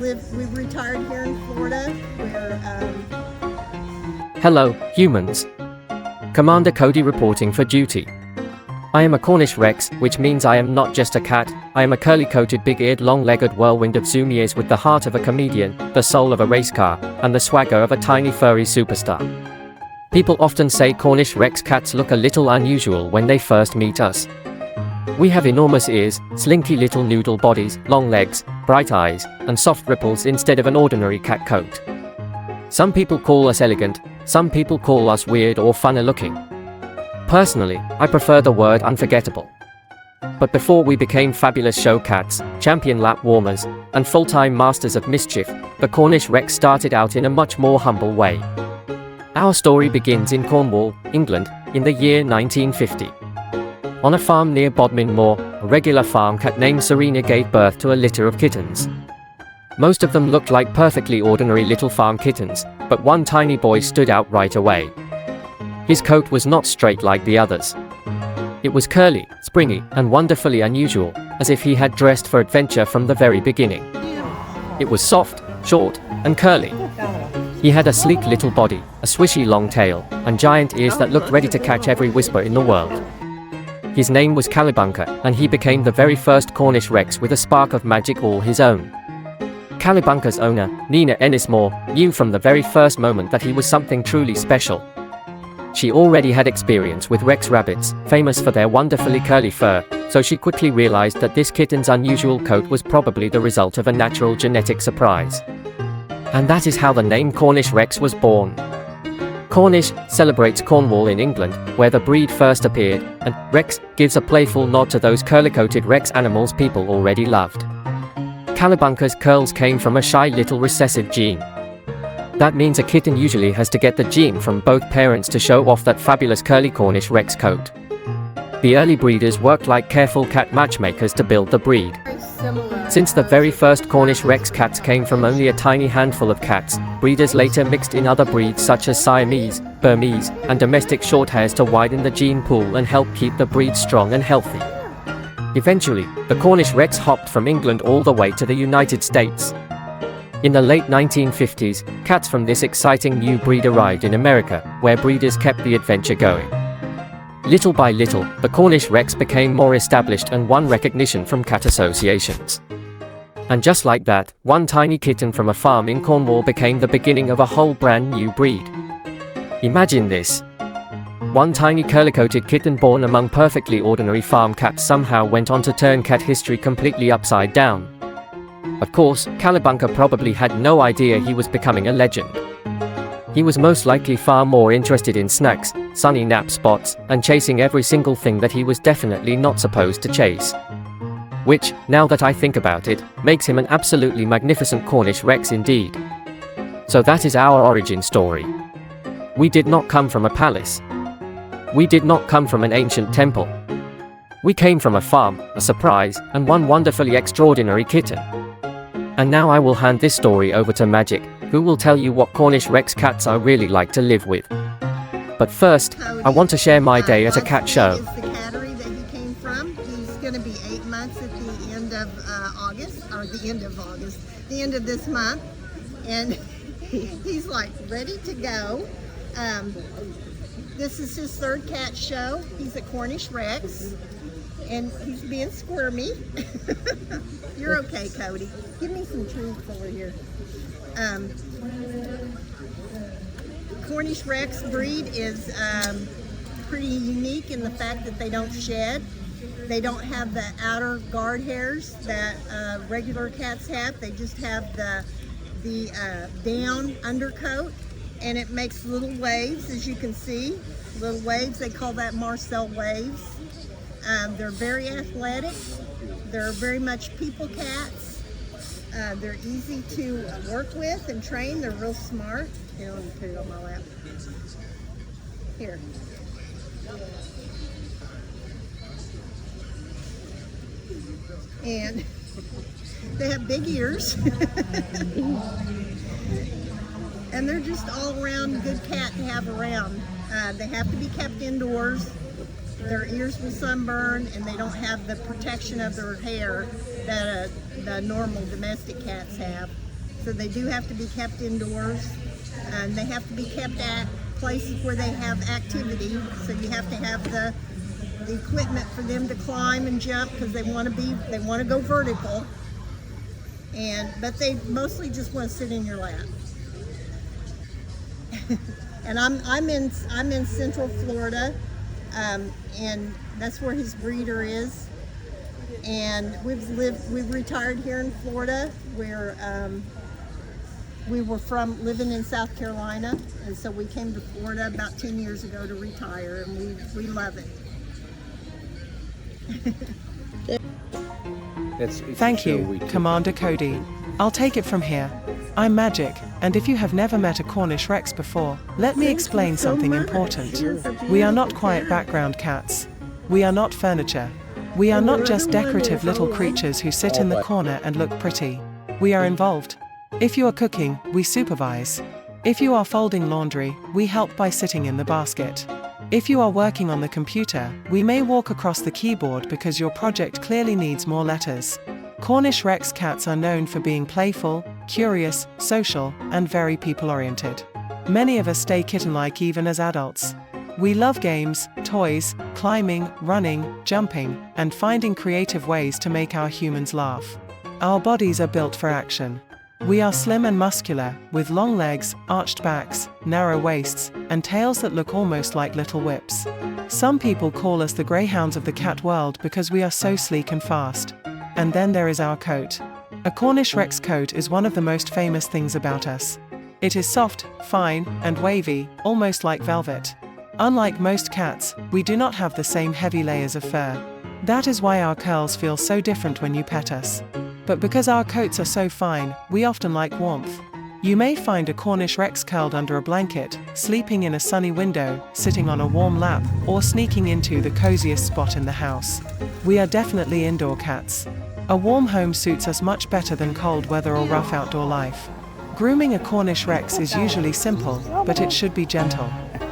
We've retired here in Florida. Hello, humans. Commander Cody reporting for duty. I am a Cornish Rex, which means I am not just a cat, I am a curly-coated, big-eared, long-legged whirlwind of zoom years with the heart of a comedian, the soul of a race car, and the swagger of a tiny furry superstar. People often say Cornish Rex cats look a little unusual when they first meet us. We have enormous ears, slinky little noodle bodies, long legs, bright eyes, and soft ripples instead of an ordinary cat coat. Some people call us elegant, some people call us weird or funny looking. Personally, I prefer the word unforgettable. But before we became fabulous show cats, champion lap warmers, and full-time masters of mischief, the Cornish Rex started out in a much more humble way. Our story begins in Cornwall, England, in the year 1950. On a farm near Bodmin Moor, a regular farm cat named Serena gave birth to a litter of kittens. Most of them looked like perfectly ordinary little farm kittens, but one tiny boy stood out right away. His coat was not straight like the others. It was curly, springy, and wonderfully unusual, as if he had dressed for adventure from the very beginning. It was soft, short, and curly. He had a sleek little body, a swishy long tail, and giant ears that looked ready to catch every whisper in the world. His name was Calibunker, and he became the very first Cornish Rex with a spark of magic all his own. Calibunker's owner, Nina Ennismore, knew from the very first moment that he was something truly special. She already had experience with Rex rabbits, famous for their wonderfully curly fur, so she quickly realized that this kitten's unusual coat was probably the result of a natural genetic surprise. And that is how the name Cornish Rex was born. Cornish celebrates Cornwall in England, where the breed first appeared, and Rex gives a playful nod to those curly-coated Rex animals people already loved. Calibunker's curls came from a shy little recessive gene. That means a kitten usually has to get the gene from both parents to show off that fabulous curly Cornish Rex coat. The early breeders worked like careful cat matchmakers to build the breed. Since the very first Cornish Rex cats came from only a tiny handful of cats, breeders later mixed in other breeds such as Siamese, Burmese, and domestic Shorthairs to widen the gene pool and help keep the breed strong and healthy. Eventually, the Cornish Rex hopped from England all the way to the United States. In the late 1950s, cats from this exciting new breed arrived in America, where breeders kept the adventure going. Little by little, the Cornish Rex became more established and won recognition from cat associations. And just like that, one tiny kitten from a farm in Cornwall became the beginning of a whole brand new breed. Imagine this. One tiny curly-coated kitten born among perfectly ordinary farm cats somehow went on to turn cat history completely upside down. Of course, Calibunker probably had no idea he was becoming a legend. He was most likely far more interested in snacks, sunny nap spots, and chasing every single thing that he was definitely not supposed to chase. Which, now that I think about it, makes him an absolutely magnificent Cornish Rex indeed. So that is our origin story. We did not come from a palace. We did not come from an ancient temple. We came from a farm, a surprise, and one wonderfully extraordinary kitten. And now I will hand this story over to Magic, who will tell you what Cornish Rex cats are really like to live with. But first, I want to share my day at a cat show. Is the cattery that he came from. He's going to be 8 months at the end of the end of this month. And he's like ready to go. This is his third cat show. He's a Cornish Rex. And he's being squirmy. You're okay, Cody. Give me some treats over here. Cornish Rex breed is pretty unique in the fact that they don't shed. They don't have the outer guard hairs that regular cats have. They just have the down undercoat, and it makes little waves, as you can see. Little waves, they call that Marcel waves. They're very athletic. They're very much people cats. They're easy to work with and train. They're real smart. Here, let me put it on my lap. Here. And they have big ears. And they're just all around good cat to have around. They have to be kept indoors. Their ears will sunburn, and they don't have the protection of their hair that the normal domestic cats have. So they do have to be kept indoors, and they have to be kept at places where they have activity. So you have to have the equipment for them to climb and jump, because they want to go vertical. But they mostly just want to sit in your lap. And I'm in Central Florida, and that's where his breeder is. And we've retired here in Florida, where we were from living in South Carolina, and so we came to Florida about 10 years ago to retire, and we love it. Thank you, Commander Cody. I'll take it from here. I'm Magic, and if you have never met a Cornish Rex before, let me explain something important. We are not quiet background cats. We are not furniture. We are not just decorative little creatures who sit in the corner and look pretty. We are involved. If you are cooking, we supervise. If you are folding laundry, we help by sitting in the basket. If you are working on the computer, we may walk across the keyboard because your project clearly needs more letters. Cornish Rex cats are known for being playful, curious, social, and very people-oriented. Many of us stay kitten-like even as adults. We love games, toys, climbing, running, jumping, and finding creative ways to make our humans laugh. Our bodies are built for action. We are slim and muscular, with long legs, arched backs, narrow waists, and tails that look almost like little whips. Some people call us the greyhounds of the cat world because we are so sleek and fast. And then there is our coat. A Cornish Rex coat is one of the most famous things about us. It is soft, fine, and wavy, almost like velvet. Unlike most cats, we do not have the same heavy layers of fur. That is why our curls feel so different when you pet us. But because our coats are so fine, we often like warmth. You may find a Cornish Rex curled under a blanket, sleeping in a sunny window, sitting on a warm lap, or sneaking into the coziest spot in the house. We are definitely indoor cats. A warm home suits us much better than cold weather or rough outdoor life. Grooming a Cornish Rex is usually simple, but it should be gentle.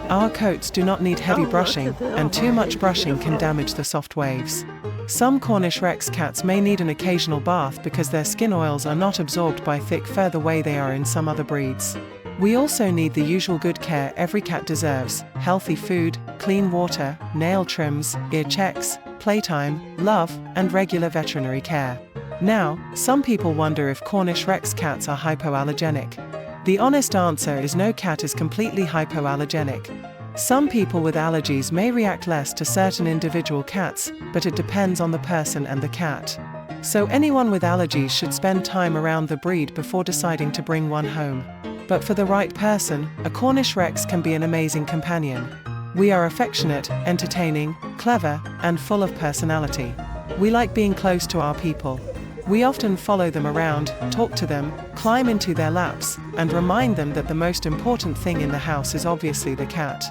Our coats do not need heavy brushing, and too much brushing can damage the soft waves. Some Cornish Rex cats may need an occasional bath because their skin oils are not absorbed by thick fur the way they are in some other breeds. We also need the usual good care every cat deserves: healthy food, clean water, nail trims, ear checks, playtime, love, and regular veterinary care. Now, some people wonder if Cornish Rex cats are hypoallergenic. The honest answer is no cat is completely hypoallergenic. Some people with allergies may react less to certain individual cats, but it depends on the person and the cat. So anyone with allergies should spend time around the breed before deciding to bring one home. But for the right person, a Cornish Rex can be an amazing companion. We are affectionate, entertaining, clever, and full of personality. We like being close to our people. We often follow them around, talk to them, climb into their laps, and remind them that the most important thing in the house is obviously the cat.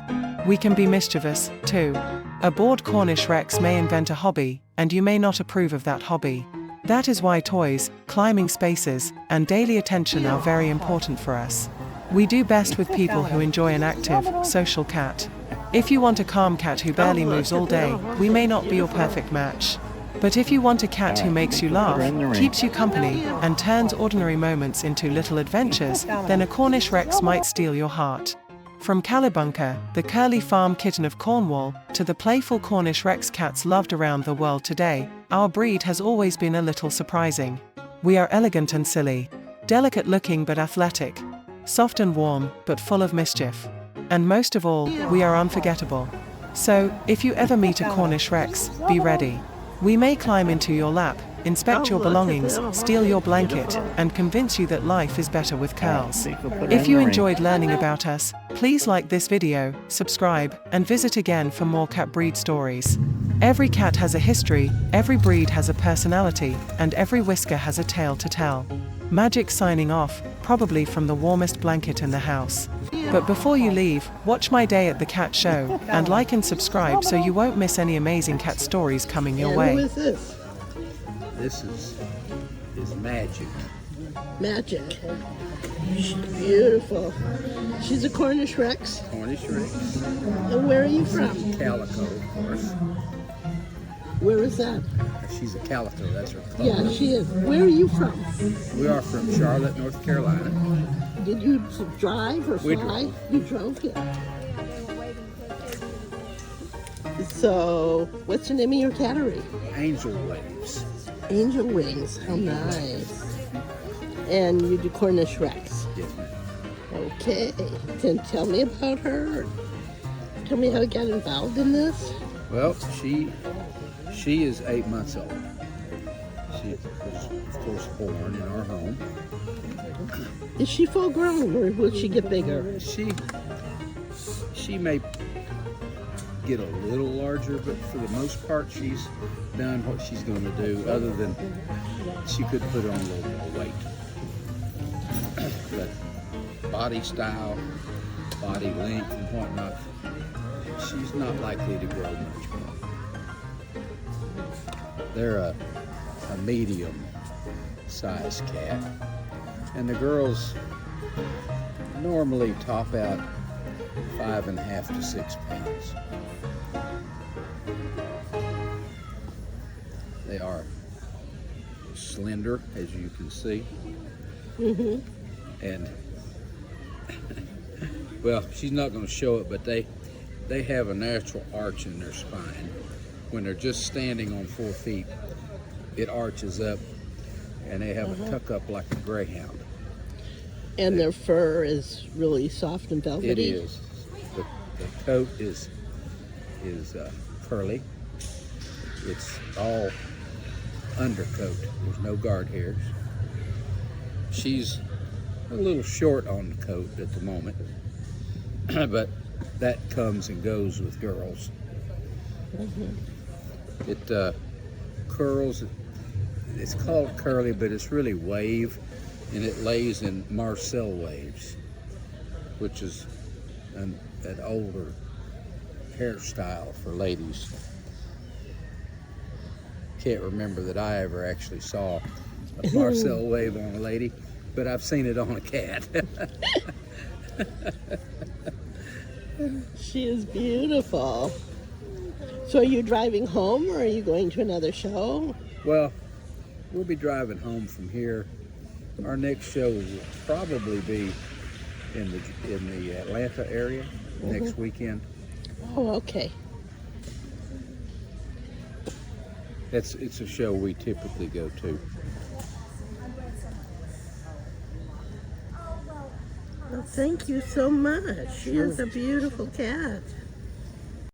We can be mischievous, too. A bored Cornish Rex may invent a hobby, and you may not approve of that hobby. That is why toys, climbing spaces, and daily attention are very important for us. We do best with people who enjoy an active, social cat. If you want a calm cat who barely moves all day, we may not be your perfect match. But if you want a cat who makes you laugh, keeps you company, and turns ordinary moments into little adventures, then a Cornish Rex might steal your heart. From Calibunka, the curly farm kitten of Cornwall, to the playful Cornish Rex cats loved around the world today, our breed has always been a little surprising. We are elegant and silly, delicate looking but athletic, soft and warm but full of mischief. And most of all, we are unforgettable. So, if you ever meet a Cornish Rex, be ready. We may climb into your lap, inspect your belongings, steal your blanket, and convince you that life is better with curls. If you enjoyed learning about us, please like this video, subscribe, and visit again for more cat breed stories. Every cat has a history, every breed has a personality, and every whisker has a tale to tell. Magic signing off, probably from the warmest blanket in the house. But before you leave, watch my day at the cat show, and like and subscribe so you won't miss any amazing cat stories coming your way. Who is this? This is Magic. Magic. She's beautiful. She's a Cornish Rex. Cornish Rex. And where are you from? Calico, of course. Where is that? She's a calico, that's her color. Yeah, she is. Where are you from? We are from Charlotte, North Carolina. Did you drive or We fly? drove. You drove, yeah. So, what's the name of your cattery? Angel Waves. Angel Wings. How nice. And you do Cornish Rex. Yes, ma'am. Okay. Then tell me about her. Tell me how you got involved in this. Well, she is 8 months old. She was, of course, born in our home. Is she full grown or will she get bigger? She may get a little larger, but for the most part, she's done what she's going to do. Other than she could put on a little more weight, but body style, body length, and whatnot, she's not likely to grow much more. They're a medium-sized cat, and the girls normally top out 5.5 to 6 pounds. They are slender, as you can see, and well, she's not going to show it, but they have a natural arch in their spine. When they're just standing on 4 feet, it arches up, and they have a tuck up like a greyhound. And their fur is really soft and velvety. It is. The coat is curly. It's all undercoat. There's no guard hairs. She's a little short on the coat at the moment, but that comes and goes with girls. It curls. It's called curly, but it's really wave, and it lays in Marcel waves, which is an older hairstyle for ladies. Can't remember that I ever actually saw a Marcel wave on a lady, but I've seen it on a cat. She is beautiful. So are you driving home or are you going to another show? Well, we'll be driving home from here. Our next show will probably be in the Atlanta area next weekend. Oh, okay. It's a show we typically go to. Well, thank you so much. She is a beautiful cat.